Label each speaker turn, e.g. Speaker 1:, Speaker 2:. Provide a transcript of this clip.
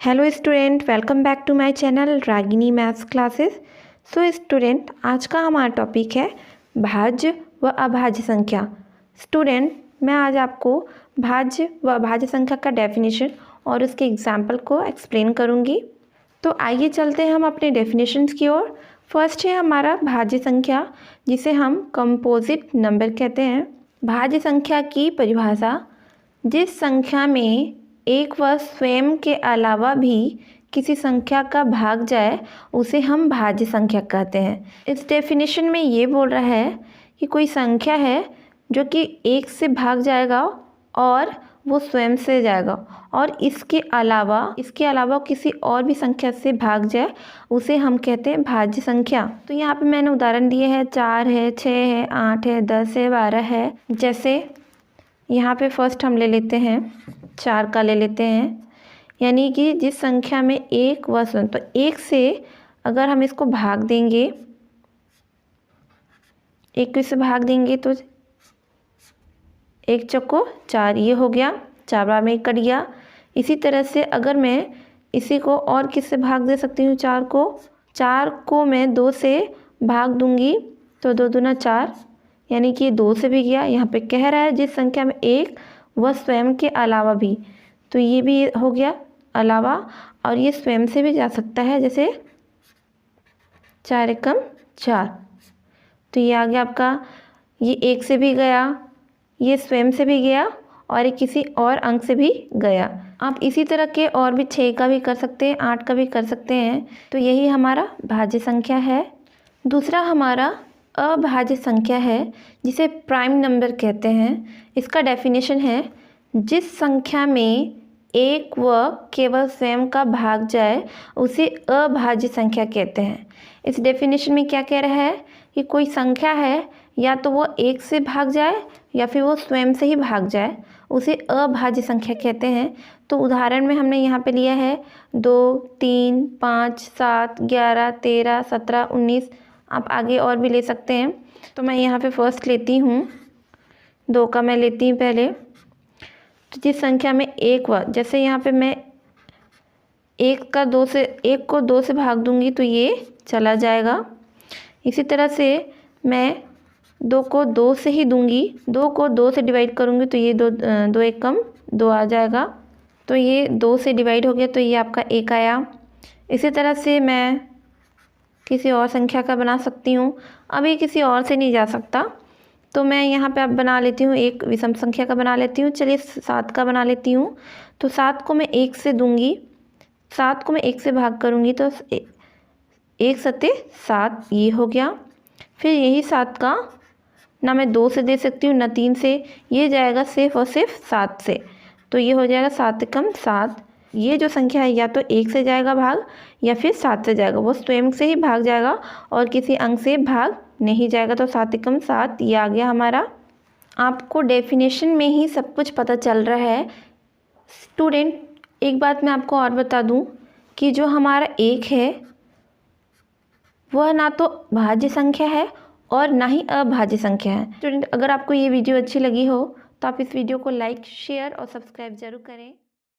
Speaker 1: Hello student, welcome back to my channel Ragini maths classes. So student, आज का हमारा topic है भाज्य व अभाज्य संख्या। स्टूडेंट, मैं आज आपको भाज्य व अभाज्य संख्या का डेफिनेशन और उसके एग्जाम्पल को एक्सप्लेन करूँगी। तो आइए चलते हैं हम अपने डेफिनेशंस की ओर। फर्स्ट है हमारा भाज्य संख्या, जिसे हम कंपोजिट नंबर कहते हैं। भाज्य संख्या की परिभाषा: जिस संख्या में एक व स्वयं के अलावा भी किसी संख्या का भाग जाए उसे हम भाज्य संख्या कहते हैं। इस डेफिनेशन में ये बोल रहा है कि कोई संख्या है जो कि एक से भाग जाएगा और वो स्वयं से जाएगा, और इसके अलावा किसी और भी संख्या से भाग जाए उसे हम कहते हैं भाज्य संख्या। तो यहाँ पे मैंने उदाहरण दिए हैं, 4 है, 6 है, 8 है, 10 है, 12 है। जैसे यहाँ पे फर्स्ट हम ले लेते हैं 4 का ले लेते हैं, यानी कि जिस संख्या में एक व स्वयं, तो एक से अगर हम इसको भाग देंगे, एक से भाग देंगे तो एक चौको 4, ये हो गया, 4 बार में 1 कट गया। इसी तरह से अगर मैं इसी को और किससे भाग दे सकती हूँ, 4 को मैं 2 से भाग दूंगी तो 2 दूना 4, यानी कि 2 से भी गया। यहाँ पे कह रहा है जिस संख्या में एक व स्वयं के अलावा भी, तो ये भी हो गया अलावा, और ये स्वयं से भी जा सकता है, जैसे 4 एकम 4, तो ये आ गया आपका, ये एक से भी गया, ये स्वयं से भी गया, और ये किसी और अंक से भी गया। आप इसी तरह के और भी 6 का भी कर सकते हैं, 8 का भी कर सकते हैं। तो यही हमारा भाज्य संख्या है। दूसरा हमारा अभाज्य संख्या है, जिसे प्राइम नंबर कहते हैं। इसका डेफिनेशन है: जिस संख्या में एक व केवल स्वयं का भाग जाए उसे अभाज्य संख्या कहते हैं। इस डेफिनेशन में क्या कह रहा है कि कोई संख्या है, या तो वो एक से भाग जाए या फिर वो स्वयं से ही भाग जाए, उसे अभाज्य संख्या कहते हैं। तो उदाहरण में हमने यहाँ पे लिया है 2, 3, 5, 7, 11, 13, 17, 19। आप आगे और भी ले सकते हैं। तो मैं यहाँ पे फर्स्ट लेती हूँ, 2 का मैं लेती हूँ पहले। तो जिस संख्या में एक व, जैसे यहाँ पे मैं एक को 2 से भाग दूंगी तो ये चला जाएगा। इसी तरह से मैं 2 को 2 से ही दूंगी, 2 को 2 से डिवाइड करूँगी तो ये 2 एकम 2 आ जाएगा, तो ये 2 से डिवाइड हो गया, तो ये आपका 1 आया। इसी तरह से मैं किसी और संख्या का बना सकती हूँ। अभी किसी और से नहीं जा सकता, तो मैं यहाँ पे अब बना लेती हूँ, एक विषम संख्या का बना लेती हूँ। चलिए 7 का बना लेती हूँ। तो 7 को मैं 1 से दूंगी, 7 को मैं 1 से भाग करूँगी तो 1 सत्ते 7, ये हो गया। फिर यही 7 का ना मैं 2 से दे सकती हूँ ना 3 से, ये जाएगा सिर्फ और सिर्फ 7 से, तो ये हो जाएगा 7 एकम 7। ये जो संख्या है या तो 1 से जाएगा भाग या फिर 7 से जाएगा, वो स्वयं से ही भाग जाएगा और किसी अंक से भाग नहीं जाएगा। तो 7 एकम 7 ये आ गया हमारा। आपको डेफिनेशन में ही सब कुछ पता चल रहा है। स्टूडेंट, एक बात मैं आपको और बता दूं कि जो हमारा 1 है वह ना तो भाज्य संख्या है और ना ही अभाज्य संख्या है। स्टूडेंट, अगर आपको ये वीडियो अच्छी लगी हो तो आप इस वीडियो को लाइक, शेयर और सब्सक्राइब जरूर करें।